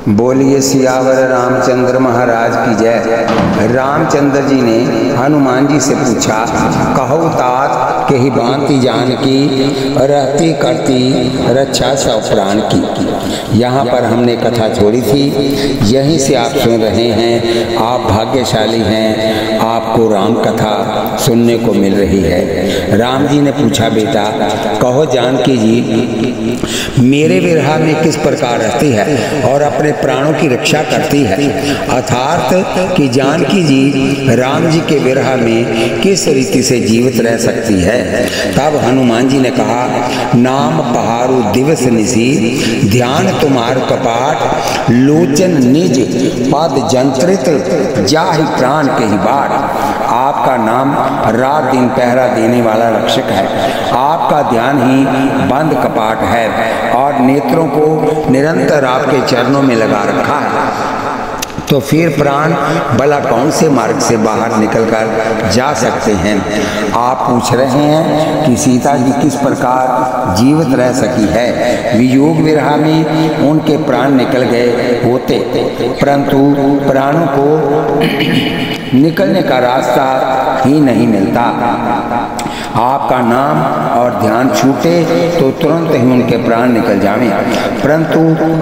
बोलिए सियावर रामचंद्र महाराज की जय। रामचंद्र जी ने हनुमान जी से पूछा, कहो तात के ही भांति जानकी रहती करती रक्षा सौ प्राण की। यहाँ पर हमने कथा छोड़ी थी, यहीं से आप सुन रहे हैं। आप भाग्यशाली हैं, आपको राम कथा सुनने को मिल रही है। राम जी ने पूछा, बेटा कहो जानकी जी मेरे विरह में किस प्रकार रहती है और अपने प्राणों की रक्षा करती है। अर्थात कि जानकी जी राम जी के विरह में किस रीति से जीवित रह सकती है। तब हनुमान जी ने कहा, नाम पहारू दिवस निसी ध्यान तुम्हार कपाट लोचन निज पद जंत्रित जाहि प्राण के ही बाट। आपका नाम रात दिन पहरा देने वाला रक्षक है। आपका ध्यान ही बंद कपाट है और नेत्रों को निरंतर आपके चरणों में लगा रखा है। तो फिर प्राण भला कौन से मार्ग से बाहर निकलकर जा सकते हैं। आप पूछ रहे हैं कि सीता जी किस प्रकार जीवित रह सकी है। वियोग विरह में उनके प्राण निकल गए होते, परंतु प्राणों को निकलने का रास्ता ही नहीं मिलता। आपका नाम और ध्यान छूटे तो तुरंत ही उनके प्राण निकल जावें, परंतु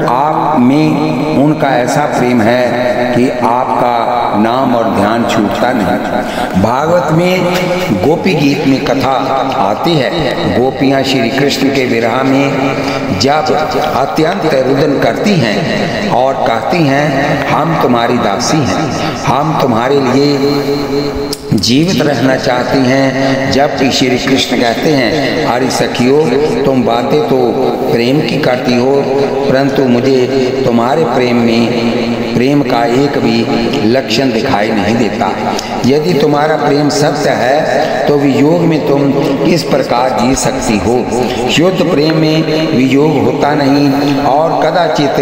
आप में उनका ऐसा प्रेम है कि आपका नाम और ध्यान छूटता नहीं। भागवत में गोपी गीत में कथा आती है। गोपियाँ श्री कृष्ण के विरह में जब अत्यंत रुदन करती हैं और कहती हैं, हम तुम्हारी दासी हैं, हम तुम्हारे लिए जीवित रहना चाहती हैं, जबकि श्री कृष्ण कहते हैं, अरे सखियों तुम बातें तो प्रेम की करती हो, परंतु मुझे तुम्हारे प्रेम का एक भी लक्षण दिखाई नहीं देता। यदि तुम्हारा प्रेम सत्य है तो वियोग में तुम किस प्रकार जी सकती हो। शुद्ध प्रेम में वियोग होता नहीं और कदाचित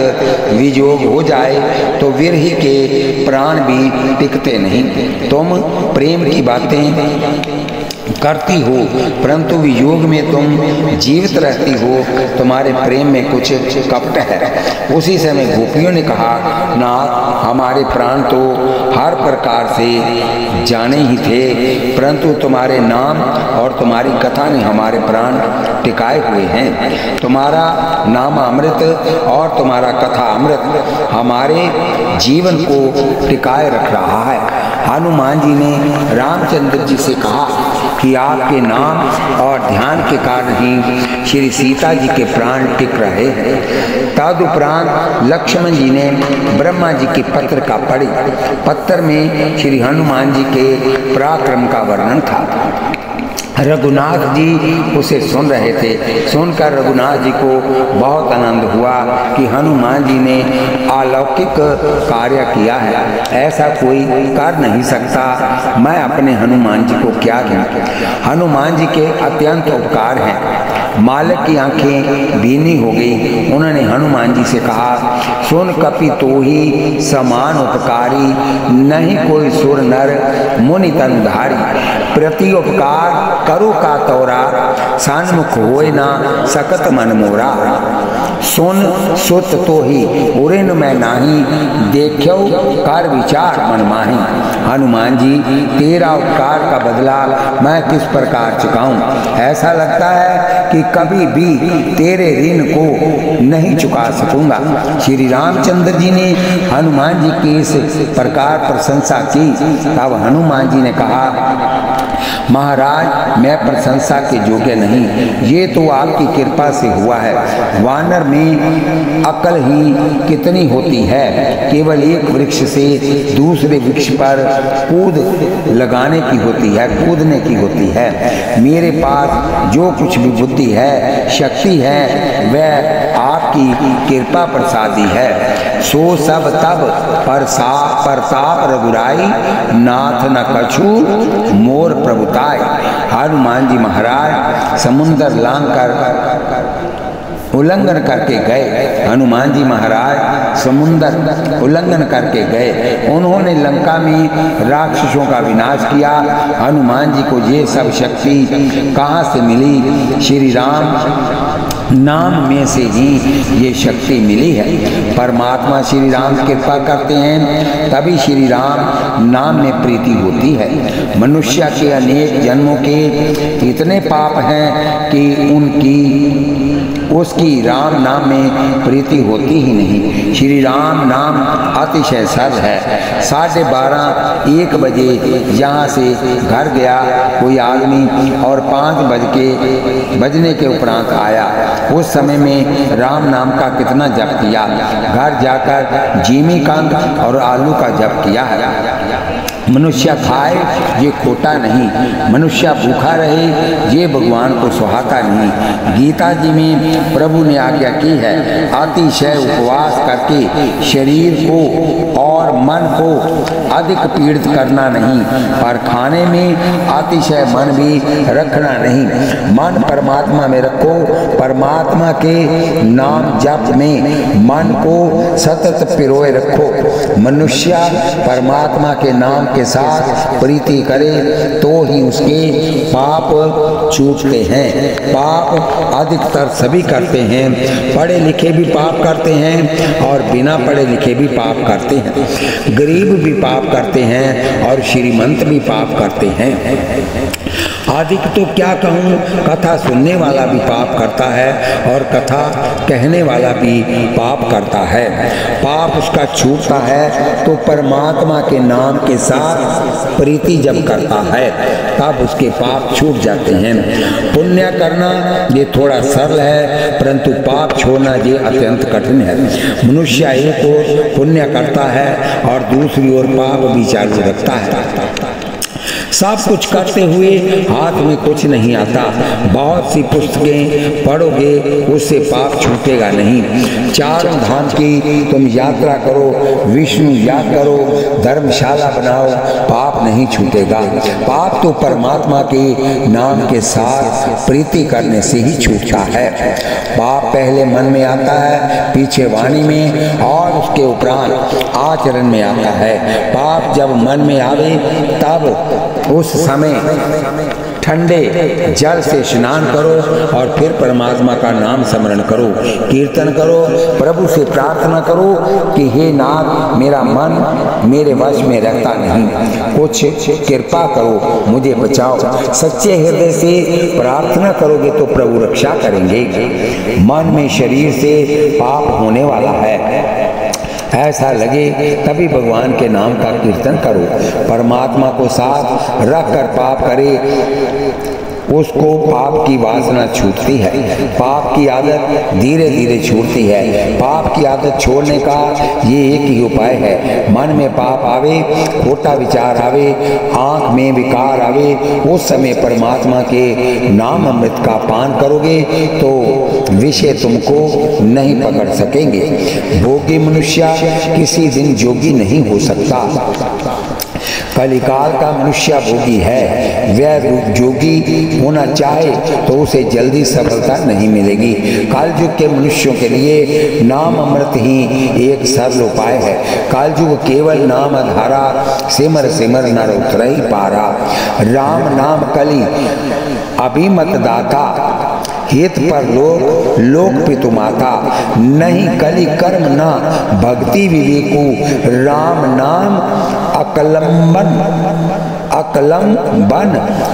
वियोग हो जाए तो विरही के प्राण भी टिकते नहीं। तुम प्रेम की बातें करती हो परंतु वियोग में तुम जीवित रहती हो, तुम्हारे प्रेम में कुछ कपट है। उसी समय गोपियों ने कहा, नाथ हमारे प्राण तो हर प्रकार से जाने ही थे, परंतु तुम्हारे नाम और तुम्हारी कथा ने हमारे प्राण टिकाए हुए हैं। तुम्हारा नाम अमृत और तुम्हारा कथा अमृत हमारे जीवन को टिकाए रख रहा है। हनुमान जी ने रामचंद्र जी से कहा कि आपके नाम और ध्यान के कारण ही श्री सीता जी के प्राण टिक रहे हैं। तदुपरांत लक्ष्मण जी ने ब्रह्मा जी के पत्र का पढ़ी। पत्र में श्री हनुमान जी के पराक्रम का वर्णन था। रघुनाथ जी उसे सुन रहे थे। सुनकर रघुनाथ जी को बहुत आनंद हुआ कि हनुमान जी ने अलौकिक कार्य किया है, ऐसा कोई कर नहीं सकता। मैं अपने हनुमान जी को क्या दूं। हनुमान जी के अत्यंत उपकार हैं। मालिक की आंखें भीनी हो गई। उन्होंने हनुमान जी से कहा, सुन कपि तो ही समान उपकारी नहीं कोई सुर नर मुनि तनुधारी। प्रति उपकार करो का तोरा सन्मुख होए ना सकत मन मोरा। सुन सुत तो ही उरेन मैं नाही देखो कर विचार मन माही। हनुमान जी तेरा उपकार का बदला मैं किस प्रकार चुकाऊं। ऐसा लगता है कि कभी भी तेरे ऋण को नहीं चुका सकूंगा। श्री रामचंद्र जी ने हनुमान जी की इस प्रकार प्रशंसा की। तब हनुमान जी ने कहा, महाराज मैं प्रशंसा के योग्य नहीं, ये तो आपकी कृपा से हुआ है। वानर में अकल ही कितनी होती है, केवल एक वृक्ष से दूसरे वृक्ष पर कूद लगाने की होती है, कूदने की होती है। मेरे पास जो कुछ भी बुद्धि है, शक्ति है, वह आपकी कृपा प्रसादी है। सो सब तब प्रताप रघुराई नाथ न कछु मोर प्रभुताई। हनुमान जी महाराज समुद्र लांघ कर उल्लंघन करके गए। हनुमान जी महाराज समुंदर उल्लंघन करके गए। उन्होंने लंका में राक्षसों का विनाश किया। हनुमान जी को ये सब शक्ति कहाँ से मिली? श्री राम नाम में से ही ये शक्ति मिली है। परमात्मा श्री राम कृपा करते हैं तभी श्री राम नाम में प्रीति होती है। मनुष्य के अनेक जन्मों के इतने पाप हैं कि उसकी राम नाम में प्रीति होती ही नहीं। श्री राम नाम अतिशय सरल है। 12:30-1 बजे यहाँ से घर गया कोई आदमी और 5 बजने के उपरांत आया। उस समय में राम नाम का कितना जप किया। घर जाकर जिमीकंद और आलू का जप किया है। मनुष्य खाए ये खोटा नहीं, मनुष्य भूखा रहे ये भगवान को सुहाता नहीं। गीता जी में प्रभु ने आज्ञा की है अतिशय उपवास करके शरीर को और मन को अधिक पीड़ित करना नहीं, पर खाने में अतिशय मन भी रखना नहीं। मन परमात्मा में रखो, परमात्मा के नाम जप में मन को सतत पिरोए रखो। मनुष्य परमात्मा के नाम के साथ प्रीति करे तो ही उसके पाप छूटते हैं। पाप अधिकतर सभी करते हैं, पढ़े लिखे भी पाप करते हैं और बिना पढ़े लिखे भी पाप करते हैं। गरीब भी पाप करते हैं और श्रीमंत भी पाप करते हैं। अधिक तो क्या कहूँ, कथा सुनने वाला भी पाप करता है और कथा कहने वाला भी पाप करता है। पाप उसका छूटता है तो परमात्मा के नाम के साथ प्रीति जब करता है तब उसके पाप छूट जाते हैं। पुण्य करना ये थोड़ा सरल है, परंतु पाप छोड़ना ये अत्यंत कठिन है। मनुष्य एक ओर पुण्य करता है और दूसरी ओर पाप भी चालू रखता है। सब कुछ करते हुए हाथ में कुछ नहीं आता। बहुत सी पुस्तकें पढ़ोगे उससे पाप छूटेगा नहीं। 4 धाम की तुम यात्रा करो, विष्णु याद करो, धर्मशाला बनाओ, पाप नहीं छूटेगा। पाप तो परमात्मा के नाम के साथ प्रीति करने से ही छूटता है। पाप पहले मन में आता है, पीछे वाणी में और उसके उपरांत आचरण में आता है। पाप जब मन में आवे तब उस समय ठंडे जल से स्नान करो और फिर परमात्मा का नाम स्मरण करो, कीर्तन करो, प्रभु से प्रार्थना करो कि हे नाथ मेरा मन मेरे वश में रहता नहीं, कुछ कृपा करो, मुझे बचाओ। सच्चे हृदय से प्रार्थना करोगे तो प्रभु रक्षा करेंगे। मन में शरीर से पाप होने वाला है ऐसा लगे तभी भगवान के नाम का कीर्तन करो। परमात्मा को साथ रख कर पाप करे उसको पाप की वासना छूटती है। पाप की आदत धीरे धीरे छूटती है। पाप की आदत छोड़ने का ये एक ही उपाय है। मन में पाप आवे, खोटा विचार आवे, आंख में विकार आवे, उस समय परमात्मा के नाम अमृत का पान करोगे तो विषय तुमको नहीं पकड़ सकेंगे। भोगी मनुष्य किसी दिन जोगी नहीं हो सकता। कलिकाल का मनुष्य भोगी है, वह जोगी होना चाहे तो उसे जल्दी सफलता नहीं मिलेगी। कालयुग के मनुष्यों के लिए नाम अमृत ही एक सरल उपाय है। कालयुग केवल नाम धारा सिमर सिमर नर उतर ही पारा। राम नाम कली अभिमत दाता, हित पर लोक पितु माता। नहीं कली कर्म ना भक्ति विवेकु, राम नाम अकलंबन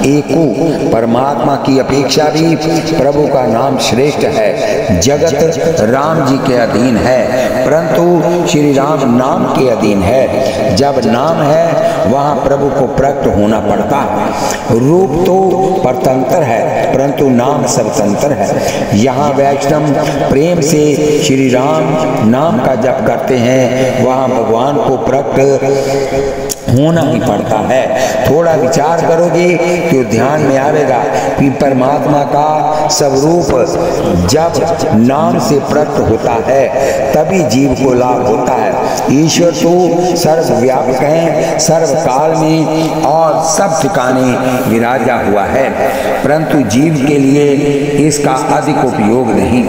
एको। परमात्मा की अपेक्षा भी प्रभु का नाम श्रेष्ठ है। जगत राम जी के अधीन है, परंतु श्री राम नाम के अधीन है। जब नाम है वहाँ प्रभु को प्रकट होना पड़ता है। रूप तो परतंत्र है परंतु नाम स्वतंत्र है। यहाँ वैष्णव प्रेम से श्री राम नाम का जप करते हैं, वहाँ भगवान को प्रकट होना ही पड़ता है। थोड़ा विचार करोगे तो ध्यान में आएगा कि परमात्मा का स्वरूप जब नाम से प्रकट होता है तभी जीव को लाभ होता है। ईश्वर तो सर्वव्यापक है, सर्वकाल में और सब ठिकाने विराजा हुआ है, परंतु जीव के लिए इसका अधिक उपयोग नहीं।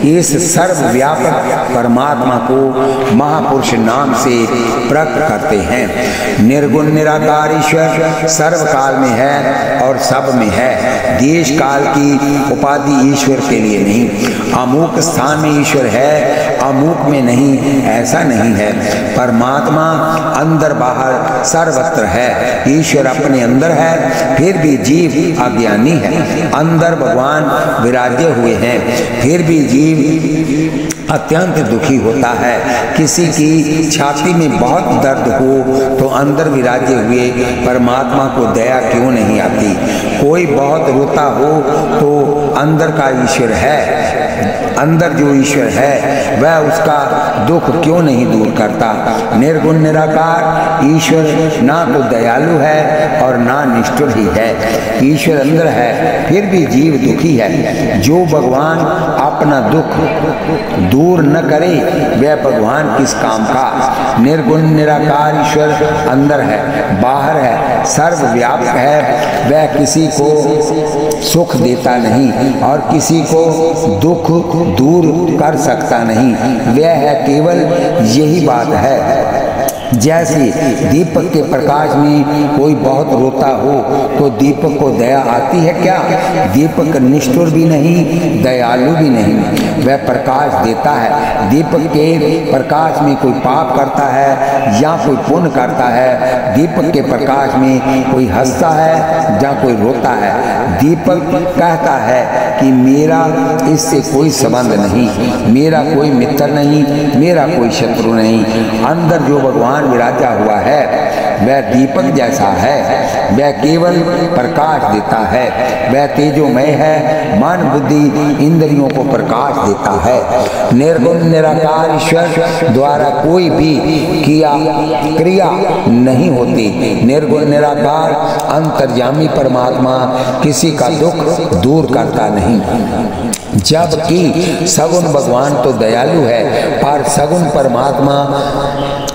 इस सर्वव्यापक परमात्मा को महापुरुष नाम से प्रकट करते हैं। निर्गुण निराकार ईश्वर सर्वकाल में है और सब में है। देश काल की उपाधि ईश्वर के लिए नहीं। अमुक स्थान में ईश्वर है, अमुक में नहीं, ऐसा नहीं है। परमात्मा अंदर बाहर सर्वत्र है। ईश्वर अपने अंदर है, फिर भी जीव अज्ञानी है। अंदर भगवान विराजे हुए हैं, फिर भी जीव अत्यंत दुखी होता है। किसी की छाती में बहुत दर्द हो तो अंदर विराजे हुए परमात्मा को दया क्यों नहीं आती? कोई बहुत रोता हो तो अंदर का ईश्वर है, अंदर जो ईश्वर है वह उसका दुख क्यों नहीं दूर करता? निर्गुण निराकार ईश्वर ना तो दयालु है और ना निष्ठुर ही है। ईश्वर अंदर है, फिर भी जीव दुखी है। जो भगवान अपना दुख दूर न करे वह भगवान किस काम का? निर्गुण निराकार ईश्वर अंदर है, बाहर है, सर्वव्यापक है। वह किसी को सुख देता नहीं और किसी को दुख दूर कर सकता नहीं। वह है, केवल यही बात है। जैसे दीपक के प्रकाश में कोई बहुत रोता हो तो दीपक को दया आती है क्या? दीपक निष्ठुर भी नहीं, दयालु भी नहीं, वह प्रकाश देता है। दीपक के प्रकाश में कोई पाप करता है या कोई पुण्य करता है। दीपक के प्रकाश में कोई हंसता है या कोई रोता है। दीपक कहता है कि मेरा इससे कोई संबंध नहीं, मेरा कोई मित्र नहीं, मेरा कोई शत्रु नहीं। अंदर जो भगवान विराजा हुआ है वह दीपक जैसा है, वह केवल प्रकाश देता है। वह तेजोमय है, मन बुद्धि इंद्रियों को प्रकाश देता है। निर्गुण निराकार ईश्वर द्वारा कोई भी क्रिया नहीं होती। निर्गुण निराकार अंतर्यामी परमात्मा किसी का दुख दूर करता नहीं। जबकि सगुण भगवान तो दयालु है, पर सगुण परमात्मा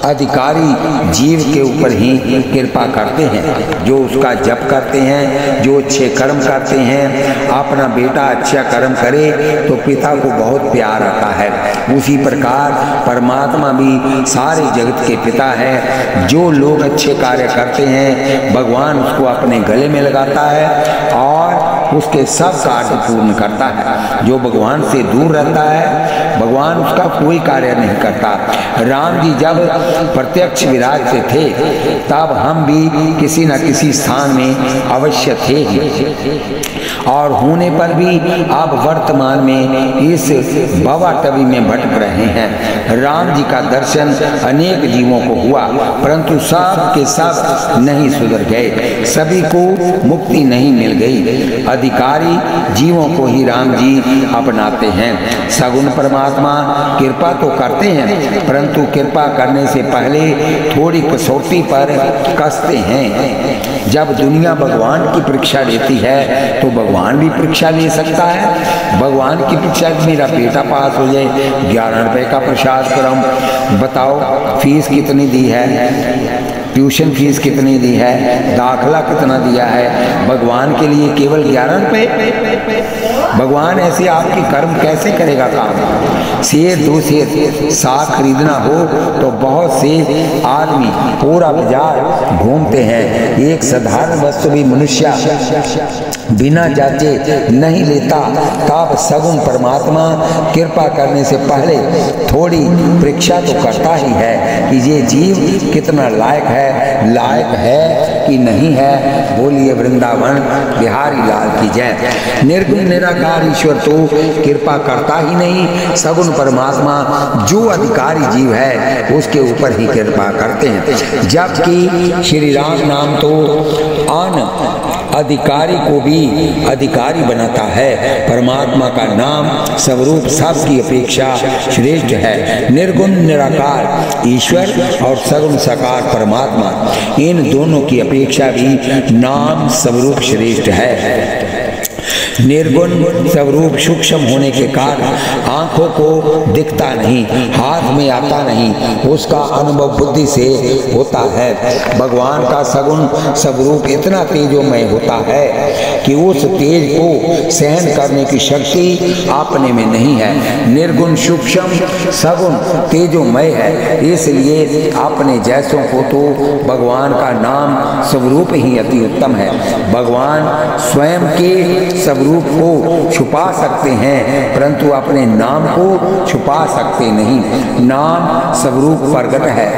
अधिकारी जीव के ऊपर ही कृपा करते हैं। जो उसका जप करते हैं, जो अच्छे कर्म करते हैं, अपना बेटा अच्छा कर्म करे तो पिता को बहुत प्यार आता है। उसी प्रकार परमात्मा भी सारे जगत के पिता है। जो लोग अच्छे कार्य करते हैं भगवान उसको अपने गले में लगाता है और उसके सब कार्य पूर्ण करता है। जो भगवान से दूर रहता है भगवान उसका कोई कार्य नहीं करता। राम जी जब प्रत्यक्ष विराजते थे तब हम भी किसी न किसी स्थान में अवश्य थे और होने पर भी अब वर्तमान में इस भवाटवी में भटक रहे हैं। राम जी का दर्शन अनेक जीवों को हुआ परंतु सब के सब नहीं सुधर गए, सभी को मुक्ति नहीं मिल गई। अधिकारी जीवों को ही राम जी अपनाते हैं। सगुण परमात्मा कृपा तो करते हैं परंतु कृपा करने से पहले थोड़ी कसौटी पर कसते हैं। जब दुनिया भगवान की परीक्षा लेती है तो भगवान भी परीक्षा ले सकता है। भगवान की परीक्षा मेरा बेटा पास हो जाए, 11 रुपए का प्रसाद क्रम बताओ, फीस कितनी दी है, ट्यूशन फीस कितनी दी है, दाखला कितना दिया है, भगवान के लिए केवल 11 रुपए। भगवान ऐसे आपके कर्म कैसे करेगा काम? शेर दो शेर साग खरीदना हो तो बहुत से आदमी पूरा बाजार घूमते हैं। एक साधारण वस्तु भी मनुष्य बिना जांचे नहीं लेता। तब सगुण परमात्मा कृपा करने से पहले थोड़ी परीक्षा तो करता ही है कि ये जीव कितना लायक है कि नहीं है। बोलिए वृंदावन बिहारी लाल की जय। निर्गुण निराकार ईश्वर तो कृपा करता ही नहीं, सगुण परमात्मा जो अधिकारी जीव है उसके ऊपर ही कृपा करते हैं। जबकि श्री राम नाम तो अन अधिकारी को भी अधिकारी बनाता है। परमात्मा का नाम स्वरूप सबकी अपेक्षा श्रेष्ठ है। निर्गुण निराकार ईश्वर और सगुण साकार परमात्मा, इन दोनों की अपेक्षा भी नाम स्वरूप श्रेष्ठ है। निर्गुण स्वरूप सूक्ष्म होने के कारण आंखों को दिखता नहीं, हाथ में आता नहीं, उसका अनुभव बुद्धि से होता है। भगवान का सगुण स्वरूप इतना तेजोमय होता है कि उस तेज को सहन करने की शक्ति अपने में नहीं है। निर्गुण सूक्ष्म सगुण तेजोमय है, इसलिए अपने जैसों को तो भगवान का नाम स्वरूप ही अति उत्तम है। भगवान स्वयं के स्वरूप को छुपा सकते हैं, परंतु अपने नाम को छुपा सकते नहीं। नाम स्वरूप प्रगट है,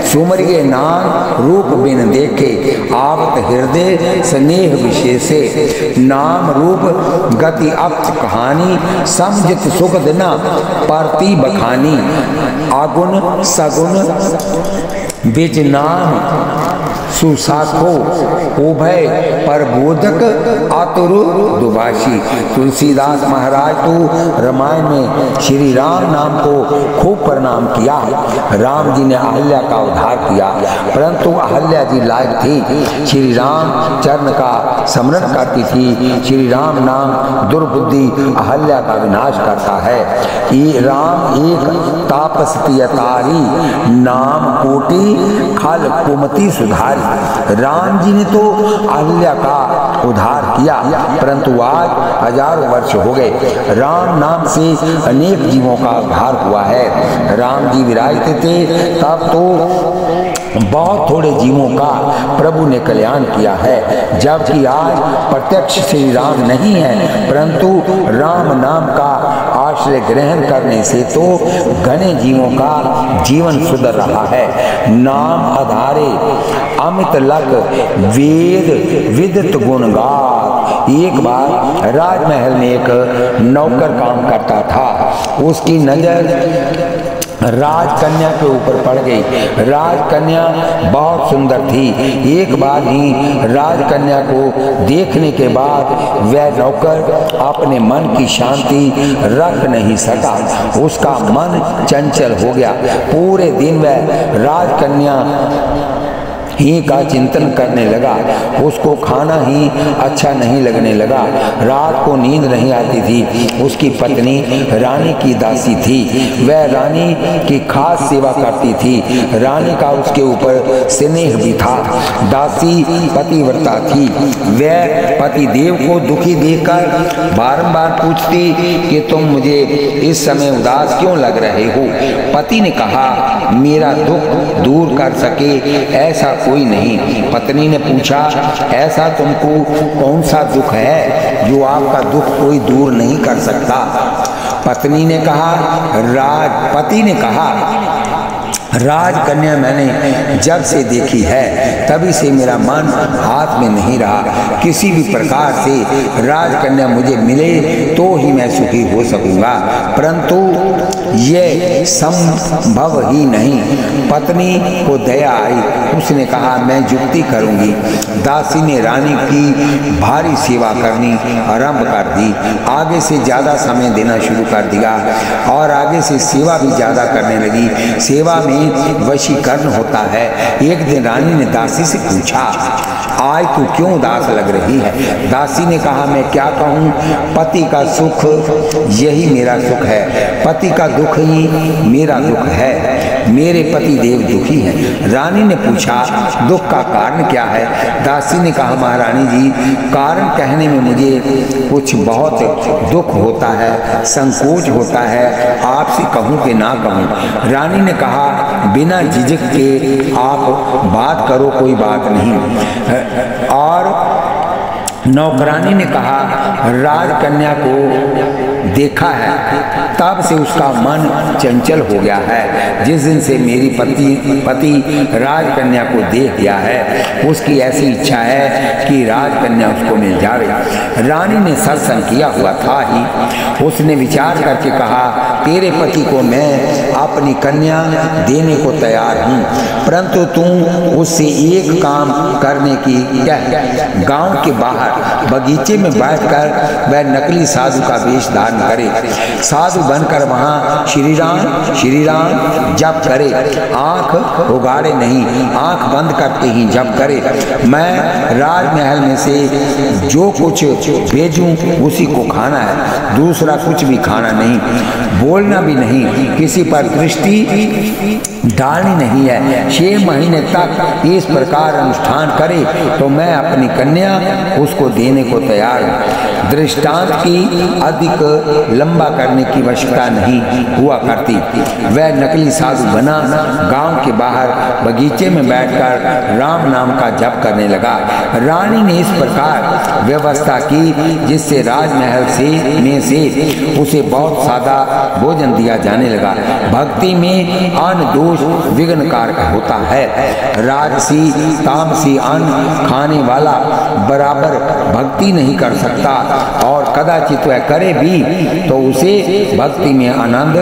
सुमरिये नाम रूप बिन देखे, आवत हृदय स्नेह विशेषे। नाम रूप गति अप्त कहानी, समझित सुख दिना परती बखानी। आगुण सगुण बिज नाम सुसाखो, उभय परबोधक आतुर दुभाषी। तुलसीदास महाराज तो रामायण में श्री राम नाम को खूब प्रणाम किया है। राम जी ने अहल्या का उद्धार किया, परंतु अहल्या जी लायक थी, श्री राम चरण का स्मरण करती थी। श्री राम नाम दुर्बुद्धि अहल्या का विनाश करता है। ये राम एक तापस्तियतारी, नाम कोटि खल कुमति सुधारी। राम जी ने तो अहल्या का उद्धार किया, परंतु आज हजारों वर्ष हो गए, राम नाम से अनेक जीवों का उद्धार हुआ है। राम जी विराजते थे तब तो बहुत थोड़े जीवों का प्रभु ने कल्याण किया है, जबकि आज प्रत्यक्ष श्री राम नहीं है, परंतु राम नाम का आश्रय ग्रहण करने से तो घने जीवों का जीवन सुधर रहा है। नाम आधारे अमित लग वेद विदित गुणगात। एक बार राजमहल में एक नौकर काम करता था, उसकी नजर राजकन्या के ऊपर पड़ गई। राजकन्या बहुत सुंदर थी। एक बार ही राजकन्या को देखने के बाद वह नौकर अपने मन की शांति रख नहीं सका, उसका मन चंचल हो गया। पूरे दिन वह राजकन्या ही का चिंतन करने लगा, उसको खाना ही अच्छा नहीं लगने लगा, रात को नींद नहीं आती थी। उसकी पत्नी रानी की दासी थी, वह रानी की खास सेवा करती थी, रानी का उसके ऊपर स्नेह भी था। दासी पतिव्रता थी, वह पति देव को दुखी देखकर बारंबार पूछती कि तुम मुझे इस समय उदास क्यों लग रहे हो। पति ने कहा, मेरा दुख दूर कर सके ऐसा कोई नहीं। पत्नी ने पूछा, ऐसा तुमको कौन सा दुख है जो आपका दुख कोई दूर नहीं कर सकता। पत्नी ने कहा, पति ने कहा, राजकन्या मैंने जब से देखी है तभी से मेरा मन हाथ में नहीं रहा। किसी भी प्रकार से राजकन्या मुझे मिले तो ही मैं सुखी हो सकूंगा, परंतु ये संभव ही नहीं। पत्नी को दया आई, उसने कहा मैं युक्ति करूंगी। दासी ने रानी की भारी सेवा करनी आरंभ कर दी, आगे से ज्यादा समय देना शुरू कर दिया और आगे से सेवा भी ज्यादा करने लगी। सेवा में वशीकरण होता है। एक दिन रानी ने दासी से पूछा, आज तू क्यों उदास लग रही है। दासी ने कहा, मैं क्या कहूँ, पति का सुख यही मेरा सुख है, पति का दुख ही मेरा दुख है, मेरे पति देव दुखी हैं। रानी ने पूछा, दुख का कारण क्या है। दासी ने कहा, महारानी जी, कारण कहने में मुझे कुछ बहुत दुख होता है, संकोच होता है, आपसे कहूँ कि ना कहूँ। रानी ने कहा, बिना झिझक के आप बात करो, कोई बात नहीं। और नौकरानी ने कहा, राजकन्या को देखा है तब से उसका मन चंचल हो गया है। जिस दिन से मेरी पति राजकन्या को देख गया है, उसकी ऐसी इच्छा है कि राजकन्या उसको मिल जावे। रानी ने सत्संग किया हुआ था ही, उसने विचार करके कहा, तेरे पति को मैं अपनी कन्या देने को तैयार हूँ, परंतु तुम उससे एक काम करने की कह। गांव के बाहर बगीचे में बैठकर वह नकली साधु का वेश धारण नमस्कार न करे। साधु बनकर वहाँ श्री राम जप करे, आंख उगाड़े नहीं, आंख बंद करते ही जप करे। मैं राजमहल में से जो कुछ भेजूं उसी को खाना है, दूसरा कुछ भी खाना नहीं, बोलना भी नहीं, किसी पर दृष्टि डालनी नहीं है। 6 महीने तक इस प्रकार अनुष्ठान करे तो मैं अपनी कन्या उसको देने को तैयार हूँ। दृष्टांत की अधिक लंबा करने की आवश्यकता नहीं हुआ करती। वह नकली साधु बना, गांव के बाहर बगीचे में बैठकर राम नाम का जप करने लगा। रानी ने इस प्रकार व्यवस्था की जिससे राजमहल में से उसे बहुत सादा भोजन दिया जाने लगा। भक्ति में अन्न दोष विघ्न कारक होता है। राजसी तामसी अन्न खाने वाला बराबर भक्ति नहीं कर सकता, और कदाचित वह करे भी तो उसे भक्ति में आनंद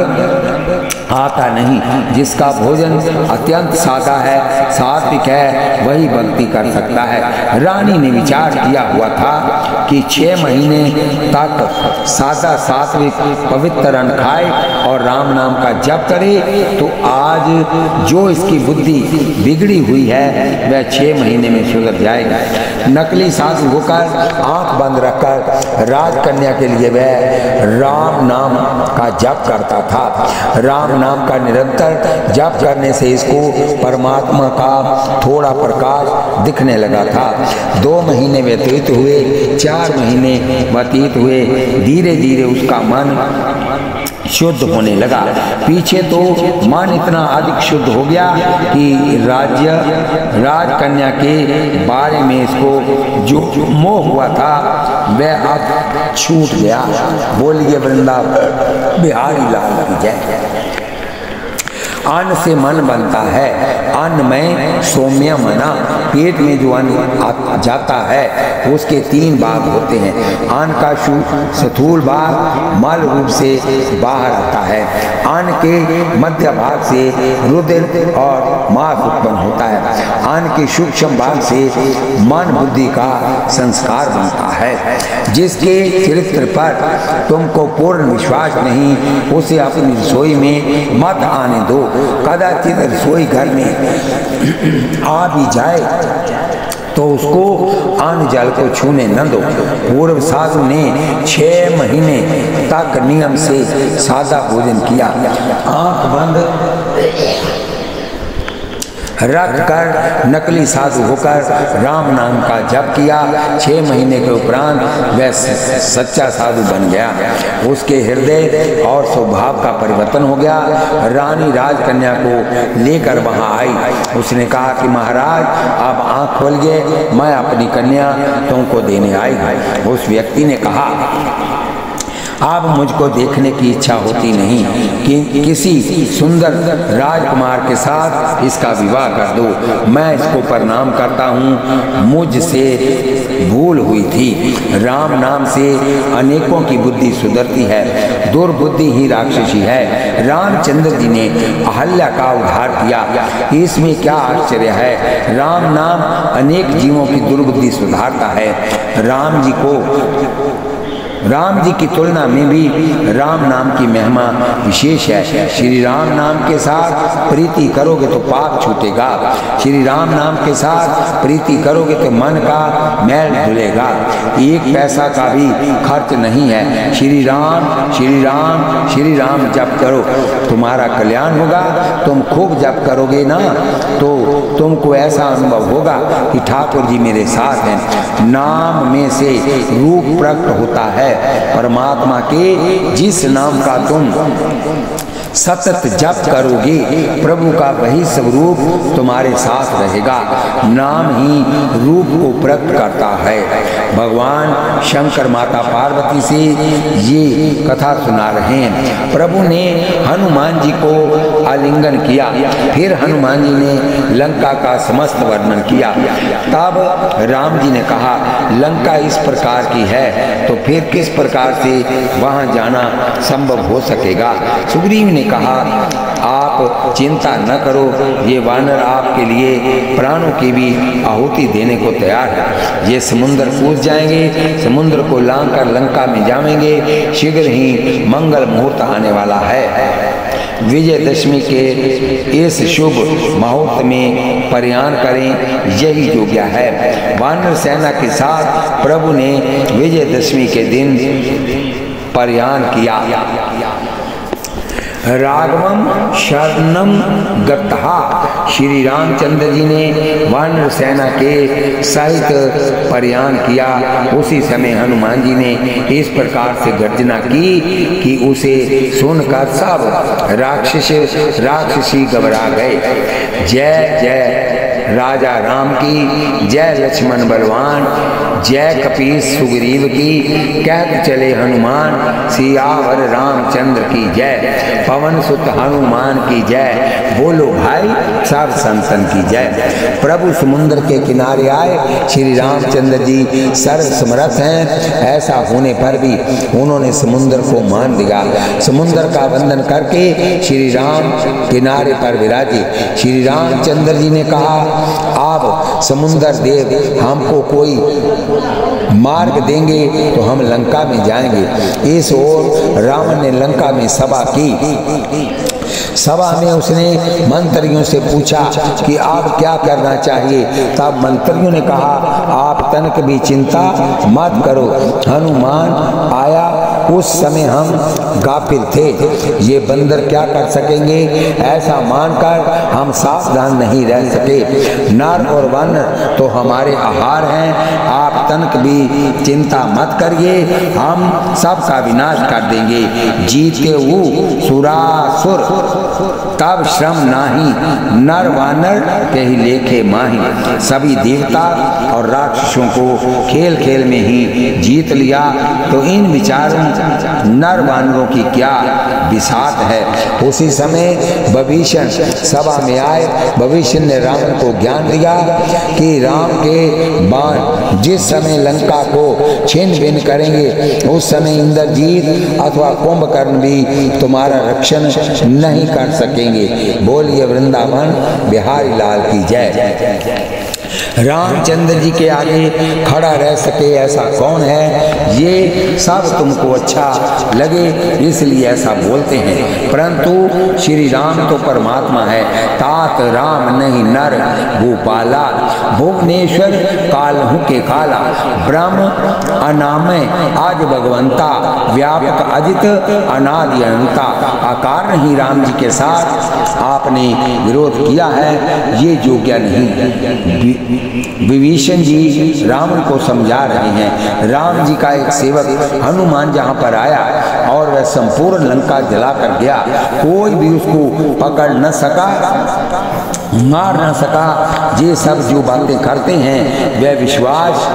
आता नहीं। जिसका भोजन अत्यंत सादा है, सात्विक है, वही भक्ति कर सकता है। रानी ने विचार किया हुआ था कि 6 महीने तक सादा सात्विक पवित्र अन्न खाए और राम नाम का जप करे तो आज जो इसकी बुद्धि बिगड़ी हुई है वह 6 महीने में सुधर जाएगा। नकली साधु होकर आंख बंद रखकर राजकन्या के लिए वह राम नाम का जप करता था। राम नाम का निरंतर जप करने से इसको परमात्मा का थोड़ा प्रकाश दिखने लगा था। 2 महीने व्यतीत हुए, 4 महीने व्यतीत हुए, धीरे धीरे उसका मन शुद्ध होने लगा। पीछे तो मन इतना अधिक शुद्ध हो गया कि राजकन्या के बारे में इसको जो मोह हुआ था वह अब छूट गया। बोलिए वृंदावन बिहारी लाल की जय। अन्न से मन बनता है, अन्न में सौम्य मना। पेट में जो अन्न जाता है उसके 3 भाग होते हैं। अन्न का स्थूल भाग मल रूप से बाहर आता है। अन्न के मध्य भाग से रुधिर और मांस उत्पन्न होता है। अन्न के सूक्ष्म भाग से मन बुद्धि का संस्कार बनता है। जिसके चरित्र पर तुमको पूर्ण विश्वास नहीं उसे अपनी रसोई में मत आने दो। कदाचित रसोई घर में आ भी जाए तो उसको अन्न जल को छूने न दो। पूर्व साधु ने 6 महीने तक नियम से सादा भोजन किया, आंख बंद रख कर नकली साधु होकर राम नाम का जप किया। 6 महीने के उपरांत वह सच्चा साधु बन गया। उसके हृदय और स्वभाव का परिवर्तन हो गया। रानी राजकन्या को लेकर वहां आई। उसने कहा कि महाराज आप आंख खोलिए, मैं अपनी कन्या तुमको देने आई। उस व्यक्ति ने कहा अब मुझको देखने की इच्छा होती नहीं कि किसी सुंदर राजकुमार के साथ इसका विवाह कर दो। मैं इसको प्रणाम करता हूँ, मुझसे भूल हुई थी। राम नाम से अनेकों की बुद्धि सुधरती है, दुर्बुद्धि ही राक्षसी है। रामचंद्र जी ने अहल्या का उद्धार किया, इसमें क्या आश्चर्य है। राम नाम अनेक जीवों की दुर्बुद्धि सुधारता है। राम जी की तुलना में भी राम नाम की महिमा विशेष है। श्री राम नाम के साथ प्रीति करोगे तो पाप छूटेगा। श्री राम नाम के साथ प्रीति करोगे तो मन का मैल धुलेगा। 1 पैसा का भी खर्च नहीं है। श्री राम श्री राम श्री राम जप करो, तुम्हारा कल्याण होगा। तुम खूब जप करोगे ना तो तुमको ऐसा अनुभव होगा कि ठाकुर जी मेरे साथ हैं। नाम में से रूप प्रकट होता है परमात्मा के। जिस नाम का तुम सतत जप करोगे प्रभु का वही स्वरूप तुम्हारे साथ रहेगा। नाम ही रूप को प्रकट करता है। भगवान शंकर माता पार्वती से ये कथा सुना रहे हैं। प्रभु ने हनुमान जी को आलिंगन किया, फिर हनुमान जी ने लंका का समस्त वर्णन किया। तब राम जी ने कहा लंका इस प्रकार की है तो फिर किस प्रकार से वहां जाना संभव हो सकेगा। सुग्रीव ने कहा आप चिंता न करो, ये वानर आपके लिए प्राणों की भी आहुति देने को तैयार है। ये समुद्र कूद जाएंगे, समुद्र को लांघकर लंका में जाएंगे। शीघ्र ही मंगल मुहूर्त आने वाला है। विजयदशमी के इस शुभ मुहूर्त में प्रयाण करें, यही योग्य है। वानर सेना के साथ प्रभु ने विजयदशमी के दिन प्रयाण किया। राघवम शरणम गतहा, श्री रामचंद्र जी ने वानर सेना के सहित प्रयाण किया। उसी समय हनुमान जी ने इस प्रकार से गर्जना की कि उसे सुनकर सब राक्षसी घबरा गए। जय जय राजा राम की, जय लक्ष्मण बलवान, जय कपीस सुग्रीव की, कहत चले हनुमान, सियावर रामचंद्र की जय। पवन सुत हनुमान की जय, बोलो भाई सब संतन की जय। प्रभु समुद्र के किनारे आए। श्री रामचंद्र जी सर्व समर्थ हैं, ऐसा होने पर भी उन्होंने समुद्र को मान दिया। समुद्र का वंदन करके श्री राम किनारे पर विराजे। श्री रामचंद्र जी ने कहा, आप समुद्र देव हमको कोई मार्ग देंगे तो हम लंका में जाएंगे। इस ओर रावण ने लंका में सभा की। सभा में उसने मंत्रियों से पूछा कि आप क्या करना चाहिए। तब मंत्रियों ने कहा, आप तनक भी चिंता मत करो, हनुमान आया उस समय हम गाफिल थे, ये बंदर क्या कर सकेंगे, ऐसा मानकर हम सावधान नहीं रह सके। नर और वन तो हमारे आहार हैं, आप तनक भी चिंता मत करिए, हम सबका विनाश कर देंगे। जीते वो सुरासुर तब श्रम नाही, नर वानर के ही लेखे माही। सभी देवता और राक्षसों को खेल खेल में ही जीत लिया, तो इन विचारों नर वानरों की क्या बिसात है। उसी समय विभीषण सभा में आए। विभीषण ने रावण को ज्ञान दिया कि राम के बाण जिस समय लंका को छिन्न भिन्न करेंगे, उस समय इंद्रजीत अथवा कुंभकर्ण भी तुम्हारा रक्षण नहीं कर सकेंगे। बोलिए वृंदावन बिहारी लाल की जय। रामचंद्र जी के आगे खड़ा रह सके ऐसा कौन है, ये सब तुमको अच्छा लगे इसलिए ऐसा बोलते हैं, परंतु श्री राम तो परमात्मा है। तात राम नहीं नर भूपाला, भुवनेश्वर कालहु के काला, ब्रह्म अनामय आज भगवंता, व्यापक अजित अनादि अनंता। आकार नहीं राम जी के साथ आपने विरोध किया है, ये योग्य नहीं। विभीषण जी रावण को समझा रहे हैं। राम जी का एक सेवक हनुमान जहाँ पर आया और वह संपूर्ण लंका जला कर गया, कोई भी उसको पकड़ न सका, मार न सका। ये सब जो बातें करते हैं वह विश्वास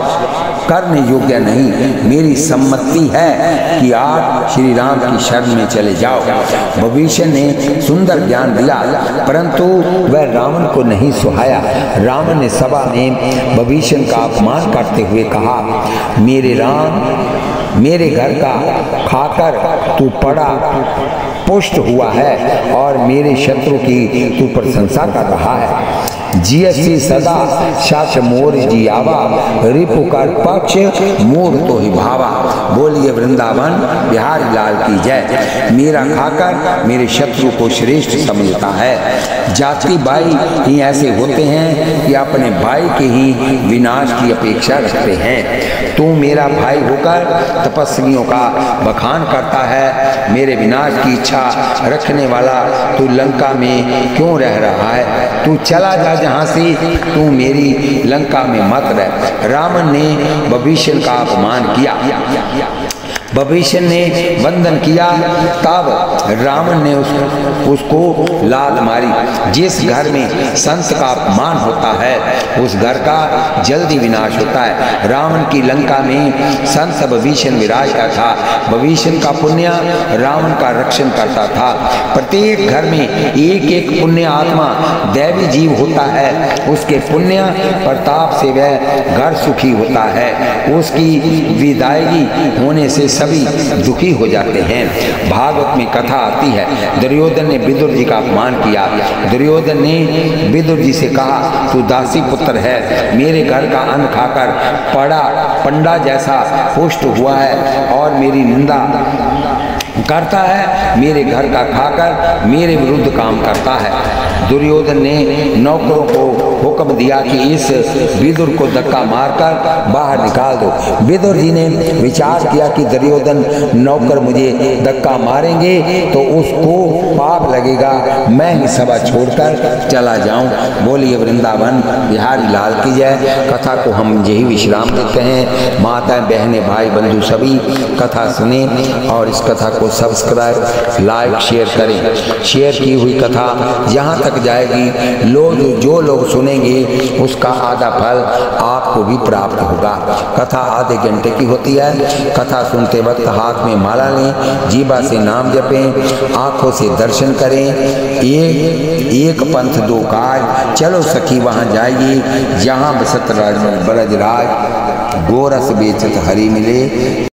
करने योग्य नहीं। मेरी सम्मति है कि आप श्री राम की शरण में चले जाओ। विभीषण ने सुंदर ज्ञान दिया, परंतु वह रावण को नहीं सुहाया। रावण ने सभा में विभीषण का अपमान करते हुए कहा, मेरे राम, मेरे घर का खाकर तू पड़ा पुष्ट हुआ है और मेरे शत्रु की तू प्रशंसा कर रहा है। जियसी सदा शास मोर जी आवा, रिपु कर पक्ष मोर तो ही भावा। बोलिए वृंदावन बिहारी लाल की जय। मेरा खाकर मेरे शत्रु को श्रेष्ठ समझता है। जाति भाई ही ऐसे होते हैं कि अपने भाई के ही विनाश की अपेक्षा रखते हैं। तू मेरा भाई होकर तपस्वियों का बखान करता है, मेरे विनाश की इच्छा रखने वाला तू लंका में क्यों रह रहा है? तू चला जा जहाँ से, तू मेरी लंका में मत रह। रावण ने विभीषण का अपमान किया। विभीषण ने वंदन किया, तब रावण ने उसको लात मारी। जिस घर में संत का अपमान होता है उस घर का जल्दी विनाश होता है। रावण की लंका में संत विभीषण विराजता था। विभीषण का पुण्य रावण का रक्षण करता था। प्रत्येक घर में एक एक पुण्य आत्मा दैवी जीव होता है, उसके पुण्य प्रताप से वह घर सुखी होता है। उसकी विदायगी होने से सभी दुखी हो जाते हैं। भागवत में कथा आती है, दुर्योधन ने विदुर जी का अपमान किया। दुर्योधन ने विदुर जी से कहा, तू दासी पुत्र है, मेरे घर का अन्न खाकर पड़ा पंडा जैसा पुष्ट हुआ है और मेरी निंदा करता है, मेरे घर का खाकर मेरे विरुद्ध काम करता है। दुर्योधन ने नौकरों को हुक्म दिया कि इस विदुर को धक्का मारकर बाहर निकाल दो। विदुर जी ने विचार किया कि दुर्योधन नौकर मुझे धक्का मारेंगे तो उसको पाप लगेगा, मैं ही सभा छोड़कर चला जाऊं। बोलिए वृंदावन बिहारी लाल की जय। कथा को हम यही विश्राम देते हैं। माताएं, बहनें, भाई, बंधु सभी कथा सुने और इस कथा को सब्सक्राइब, लाइक, शेयर करें। शेयर की हुई कथा जहाँ तक जाएगी, जो लोग सुनेंगे उसका आधा फल आपको भी प्राप्त होगा। कथा आधे घंटे की होती है। कथा सुनते वक्त हाथ में माला लें, जीभा से नाम जपें, आंखों से दर्शन करें। एक पंथ दो काज, चलो सखी वहाँ जाइए जहाँ बसत ब्रजराज, गोरस बेचत हरि मिले।